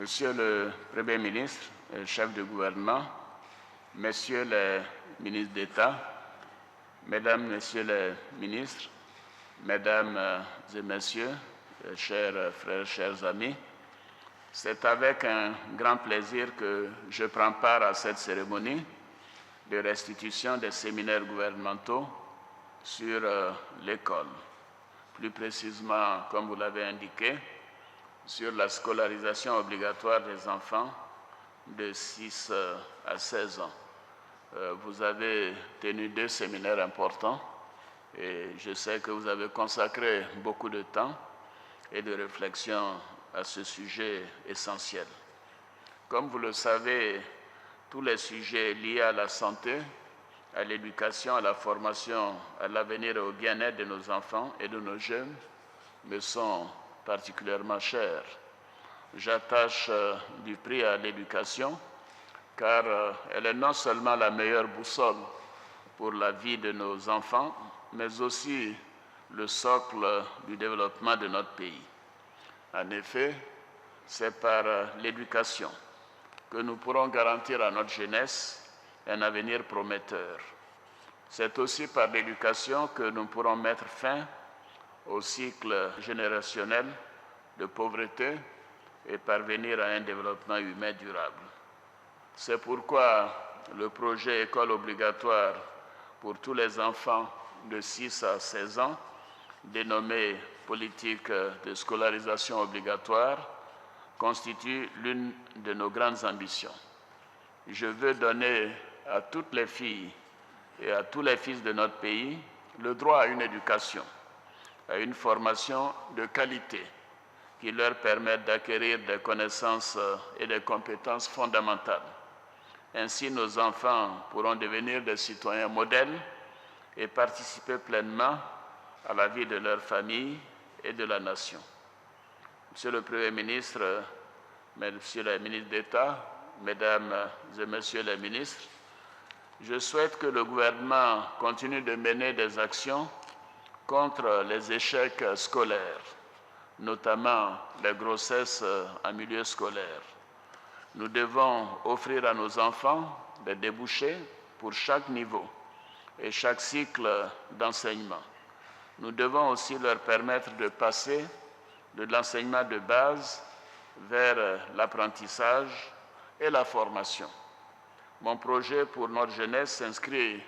Monsieur le Premier ministre, chef du gouvernement, Messieurs les ministres d'État, Mesdames, Messieurs les ministres, Mesdames et Messieurs, chers frères, chers amis, c'est avec un grand plaisir que je prends part à cette cérémonie de restitution des séminaires gouvernementaux sur l'école. Plus précisément, comme vous l'avez indiqué, sur la scolarisation obligatoire des enfants de 6 à 16 ans. Vous avez tenu 2 séminaires importants et je sais que vous avez consacré beaucoup de temps et de réflexion à ce sujet essentiel. Comme vous le savez, tous les sujets liés à la santé, à l'éducation, à la formation, à l'avenir et au bien-être de nos enfants et de nos jeunes me sont particulièrement chers. J'attache du prix à l'éducation car elle est non seulement la meilleure boussole pour la vie de nos enfants, mais aussi le socle du développement de notre pays. En effet, c'est par l'éducation que nous pourrons garantir à notre jeunesse un avenir prometteur. C'est aussi par l'éducation que nous pourrons mettre fin au cycle générationnel de pauvreté et parvenir à un développement humain durable. C'est pourquoi le projet École obligatoire pour tous les enfants de 6 à 16 ans, dénommé Politique de scolarisation obligatoire, constitue l'une de nos grandes ambitions. Je veux donner à toutes les filles et à tous les fils de notre pays le droit à une éducation, à une formation de qualité qui leur permette d'acquérir des connaissances et des compétences fondamentales. Ainsi, nos enfants pourront devenir des citoyens modèles et participer pleinement à la vie de leur famille et de la nation. Monsieur le Premier ministre, Messieurs les ministres d'État, Mesdames et Messieurs les ministres, je souhaite que le gouvernement continue de mener des actions contre les échecs scolaires, notamment les grossesses en milieu scolaire. Nous devons offrir à nos enfants des débouchés pour chaque niveau et chaque cycle d'enseignement. Nous devons aussi leur permettre de passer de l'enseignement de base vers l'apprentissage et la formation. Mon projet pour notre jeunesse s'inscrit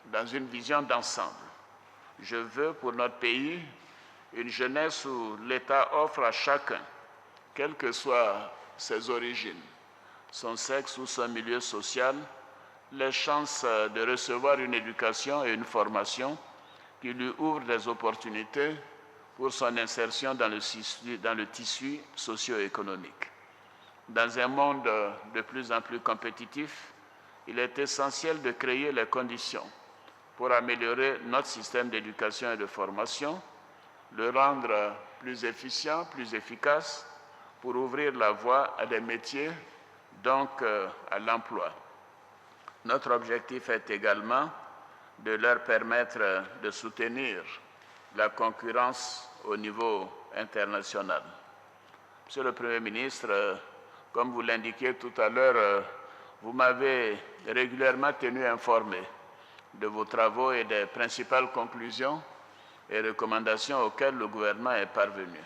dans une vision d'ensemble. Je veux pour notre pays une jeunesse où l'État offre à chacun, quelles que soient ses origines, son sexe ou son milieu social, les chances de recevoir une éducation et une formation qui lui ouvrent des opportunités pour son insertion dans le tissu socio-économique. Dans un monde de plus en plus compétitif, il est essentiel de créer les conditions pour améliorer notre système d'éducation et de formation, le rendre plus efficient, plus efficace, pour ouvrir la voie à des métiers, donc à l'emploi. Notre objectif est également de leur permettre de soutenir la concurrence au niveau international. Monsieur le Premier ministre, comme vous l'indiquiez tout à l'heure, vous m'avez régulièrement tenu informé de vos travaux et des principales conclusions et recommandations auxquelles le gouvernement est parvenu.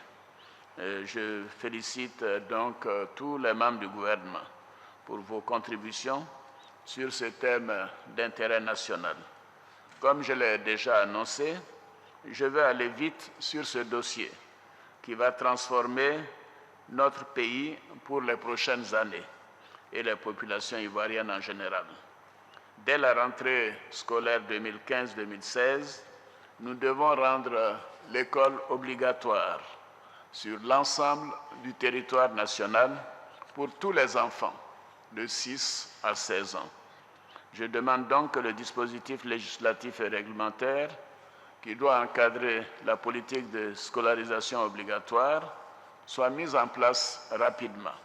Je félicite donc tous les membres du gouvernement pour vos contributions sur ce thème d'intérêt national. Comme je l'ai déjà annoncé, je vais aller vite sur ce dossier qui va transformer notre pays pour les prochaines années et les populations ivoiriennes en général. Dès la rentrée scolaire 2015-2016, nous devons rendre l'école obligatoire sur l'ensemble du territoire national pour tous les enfants de 6 à 16 ans. Je demande donc que le dispositif législatif et réglementaire qui doit encadrer la politique de scolarisation obligatoire soit mis en place rapidement.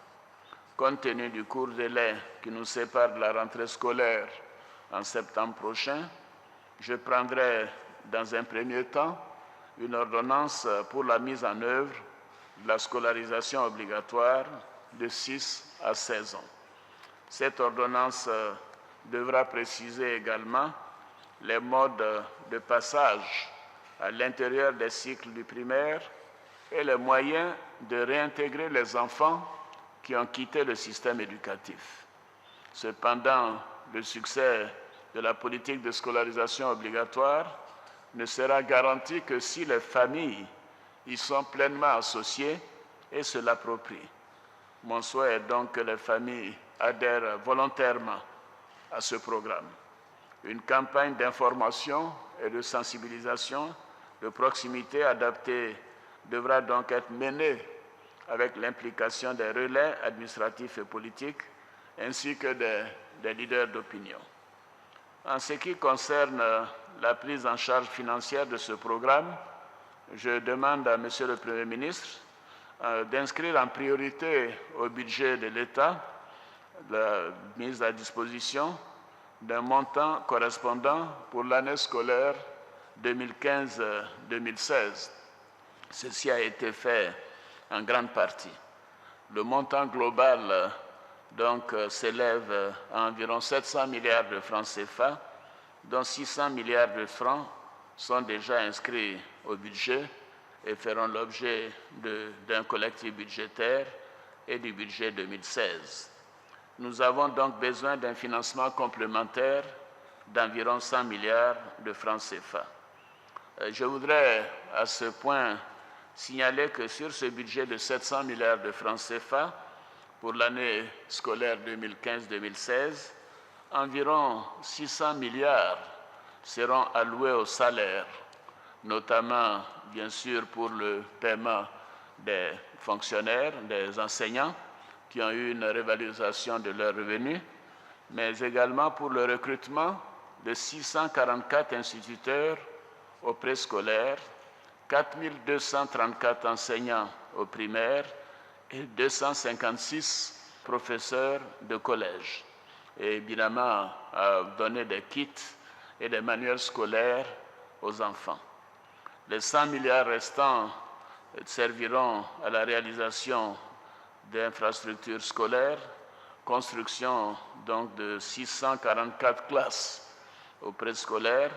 Compte tenu du court délai qui nous sépare de la rentrée scolaire en septembre prochain, je prendrai dans un premier temps une ordonnance pour la mise en œuvre de la scolarisation obligatoire de 6 à 16 ans. Cette ordonnance devra préciser également les modes de passage à l'intérieur des cycles du primaire et les moyens de réintégrer les enfants qui ont quitté le système éducatif. Cependant, le succès de la politique de scolarisation obligatoire ne sera garanti que si les familles y sont pleinement associées et se l'approprient. Mon souhait est donc que les familles adhèrent volontairement à ce programme. Une campagne d'information et de sensibilisation de proximité adaptée devra donc être menée avec l'implication des relais administratifs et politiques ainsi que des leaders d'opinion. En ce qui concerne la prise en charge financière de ce programme, je demande à M. le Premier ministre d'inscrire en priorité au budget de l'État la mise à disposition d'un montant correspondant pour l'année scolaire 2015-2016. Ceci a été fait en grande partie. Le montant global s'élève à environ 700 milliards de francs CFA, dont 600 milliards de francs sont déjà inscrits au budget et feront l'objet d'un collectif budgétaire et du budget 2016. Nous avons donc besoin d'un financement complémentaire d'environ 100 milliards de francs CFA. Je voudrais à ce point signaler que sur ce budget de 700 milliards de francs CFA pour l'année scolaire 2015-2016, environ 600 milliards seront alloués aux salaires, notamment, bien sûr, pour le paiement des fonctionnaires, des enseignants qui ont eu une révalorisation de leurs revenus, mais également pour le recrutement de 644 instituteurs au préscolaire, 4 234 enseignants au primaire et 256 professeurs de collège. Et évidemment, à donner des kits et des manuels scolaires aux enfants. Les 100 milliards restants serviront à la réalisation d'infrastructures scolaires, construction donc de 644 classes au préscolaire,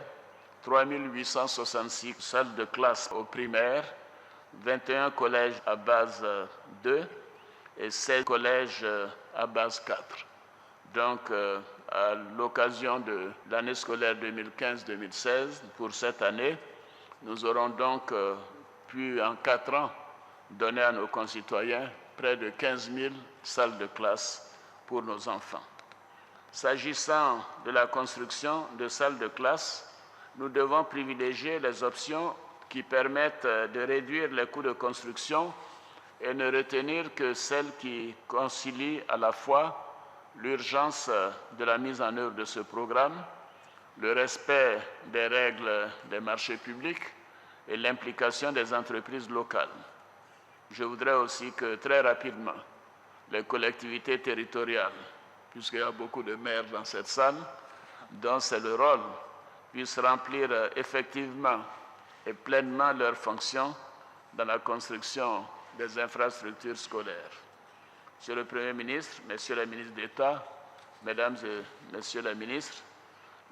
3 866 salles de classe au primaire, 21 collèges à base 2 et 16 collèges à base 4. Donc, à l'occasion de l'année scolaire 2015-2016, pour cette année, nous aurons donc pu, en 4 ans, donner à nos concitoyens près de 15 000 salles de classe pour nos enfants. S'agissant de la construction de salles de classe, nous devons privilégier les options qui permettent de réduire les coûts de construction et ne retenir que celles qui concilient à la fois l'urgence de la mise en œuvre de ce programme, le respect des règles des marchés publics et l'implication des entreprises locales. Je voudrais aussi que très rapidement, les collectivités territoriales, puisqu'il y a beaucoup de maires dans cette salle, dont c'est le rôle, puissent remplir effectivement et pleinement leurs fonctions dans la construction des infrastructures scolaires. Monsieur le Premier ministre, Messieurs les ministres d'État, Mesdames et Messieurs les ministres,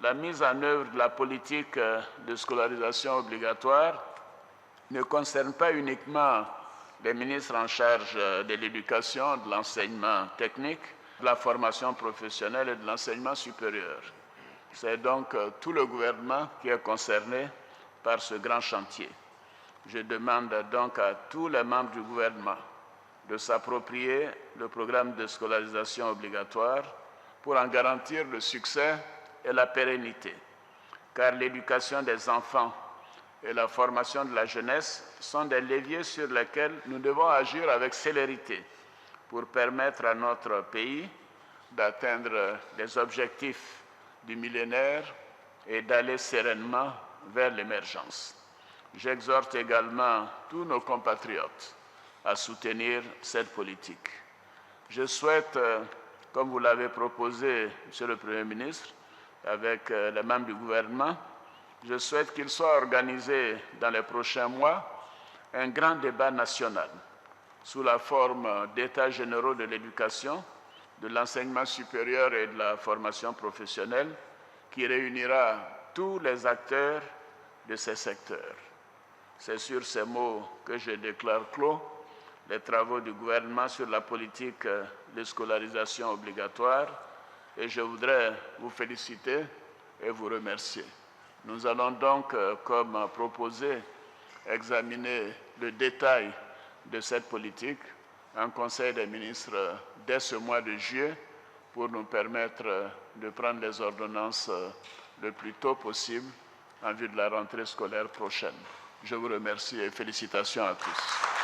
la mise en œuvre de la politique de scolarisation obligatoire ne concerne pas uniquement les ministres en charge de l'éducation, de l'enseignement technique, de la formation professionnelle et de l'enseignement supérieur. C'est donc tout le gouvernement qui est concerné par ce grand chantier. Je demande donc à tous les membres du gouvernement de s'approprier le programme de scolarisation obligatoire pour en garantir le succès et la pérennité. Car l'éducation des enfants et la formation de la jeunesse sont des leviers sur lesquels nous devons agir avec célérité pour permettre à notre pays d'atteindre les objectifs du millénaire et d'aller sereinement vers l'émergence. J'exhorte également tous nos compatriotes à soutenir cette politique. Je souhaite, comme vous l'avez proposé, Monsieur le Premier ministre, avec les membres du gouvernement, je souhaite qu'il soit organisé dans les prochains mois un grand débat national sous la forme d'états généraux de l'éducation, de l'enseignement supérieur et de la formation professionnelle, qui réunira tous les acteurs de ces secteurs. C'est sur ces mots que je déclare clos les travaux du gouvernement sur la politique de scolarisation obligatoire et je voudrais vous féliciter et vous remercier. Nous allons donc, comme proposé, examiner le détail de cette politique en Conseil des ministres dès ce mois de juillet pour nous permettre de prendre les ordonnances le plus tôt possible en vue de la rentrée scolaire prochaine. Je vous remercie et félicitations à tous.